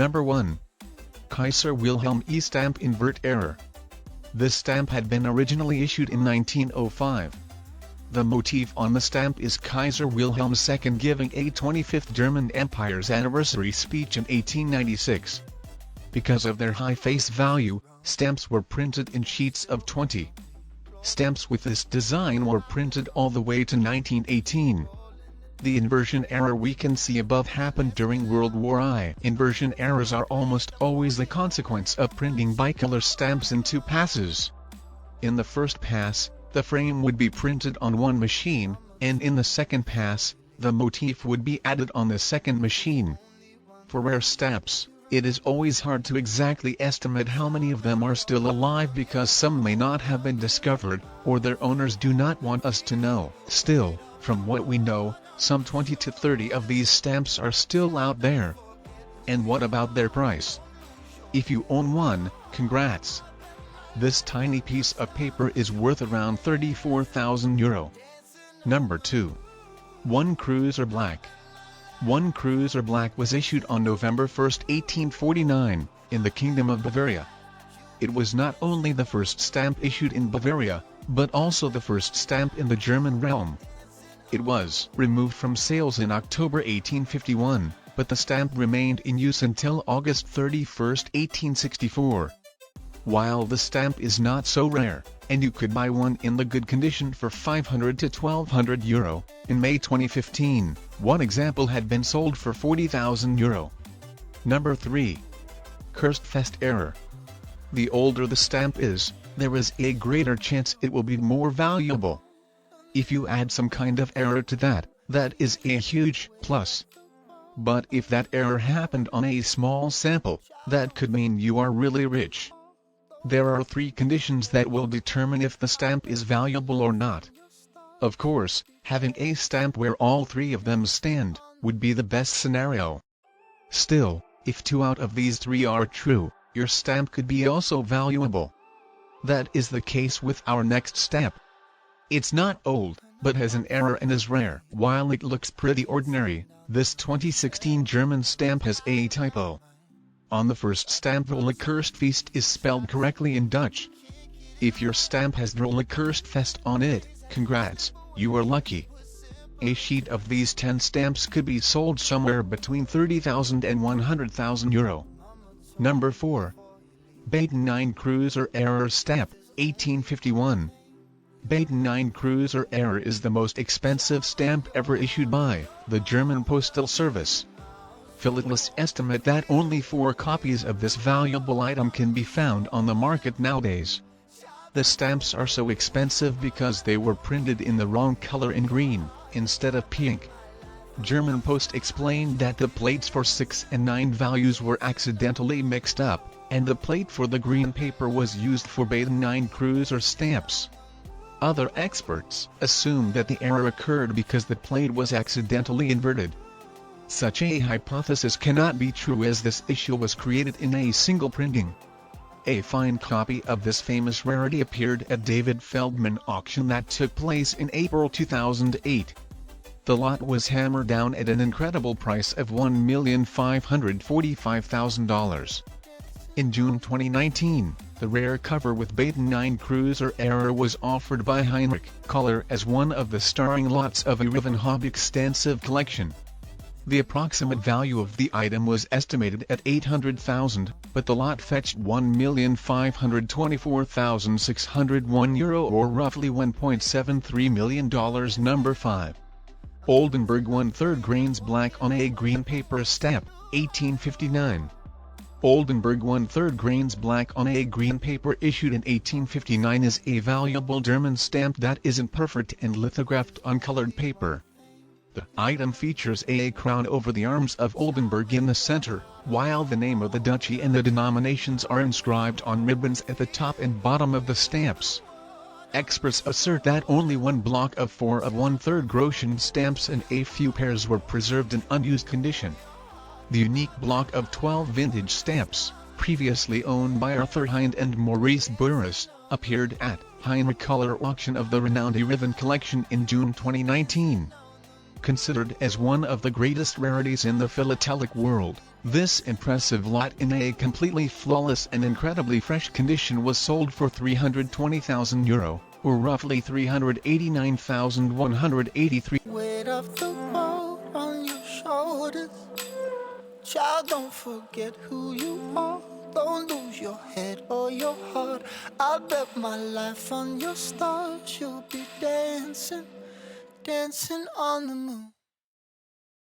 Number 1. Kaiser Wilhelm Estamp Invert Error. This stamp had been originally issued in 1905. The motif on the stamp is Kaiser Wilhelm II giving a 25th German Empire's anniversary speech in 1896. Because of their high face value, stamps were printed in sheets of 20. Stamps with this design were printed all the way to 1918. The inversion error we can see above happened during World War I. Inversion errors are almost always the consequence of printing bicolor stamps in 2 passes. In the first pass, the frame would be printed on one machine, and in the second pass, the motif would be added on the second machine. For rare stamps, it is always hard to exactly estimate how many of them are still alive because some may not have been discovered, or their owners do not want us to know. Still, from what we know, some 20 to 30 of these stamps are still out there. And what about their price? If you own one, congrats! This tiny piece of paper is worth around €34,000. Number 2. 1 Cruiser Black. 1 Cruiser Black was issued on November 1, 1849, in the Kingdom of Bavaria. It was not only the first stamp issued in Bavaria, but also the first stamp in the German realm. It was removed from sales in October 1851, but the stamp remained in use until August 31, 1864. While the stamp is not so rare, and you could buy one in the good condition for €500 to €1,200, in May 2015, one example had been sold for €40,000. Number 3. Kurstfest Error. The older the stamp is, there is a greater chance it will be more valuable. If you add some kind of error to that is a huge plus. But if that error happened on a small sample, that could mean you are really rich. There are 3 conditions that will determine if the stamp is valuable or not. Of course, having a stamp where all 3 of them stand, would be the best scenario. Still, if 2 out of these 3 are true, your stamp could be also valuable. That is the case with our next stamp. It's not old, but has an error and is rare. While it looks pretty ordinary, this 2016 German stamp has a typo. On the first stamp Rollerkerstfeest is spelled correctly in Dutch. If your stamp has Rollerkerstfest on it, congrats, you are lucky. A sheet of these 10 stamps could be sold somewhere between €30,000 and €100,000. Number 4. Baden 9 Cruiser Error Stamp, 1851. Baden 9 Cruiser Error is the most expensive stamp ever issued by the German Postal Service. Philatelists estimate that only 4 copies of this valuable item can be found on the market nowadays. The stamps are so expensive because they were printed in the wrong color in green, instead of pink. German Post explained that the plates for 6 and 9 values were accidentally mixed up, and the plate for the green paper was used for Baden 9 Cruiser stamps. Other experts assume that the error occurred because the plate was accidentally inverted. Such a hypothesis cannot be true as this issue was created in a single printing. A fine copy of this famous rarity appeared at David Feldman auction that took place in April 2008. The lot was hammered down at an incredible price of $1,545,000. In June 2019, the rare cover with Baden 9 Cruiser Error was offered by Heinrich Kohler as one of the starring lots of a Rivenhoff extensive collection. The approximate value of the item was estimated at €800,000, but the lot fetched €1,524,601 or roughly $1.73 million. Number 5. Oldenburg 1/3 grains black on a green paper stamp, 1859. Oldenburg 1/3 grains black on a green paper issued in 1859 is a valuable German stamp that isn't perfect and lithographed on colored paper. The item features a crown over the arms of Oldenburg in the center, while the name of the duchy and the denominations are inscribed on ribbons at the top and bottom of the stamps. Experts assert that only one block of 4 of 1/3 groschen stamps and a few pairs were preserved in unused condition. The unique block of 12 vintage stamps, previously owned by Arthur Hind and Maurice Burris, appeared at Heinrich Kohler auction of the renowned Riven collection in June 2019. Considered as one of the greatest rarities in the philatelic world, this impressive lot in a completely flawless and incredibly fresh condition was sold for €320,000, or roughly $389,183. Weight of the world on your shoulders. Child, don't forget who you are. Don't lose your head or your heart. I'll bet my life on your stars. You'll be dancing, dancing on the moon.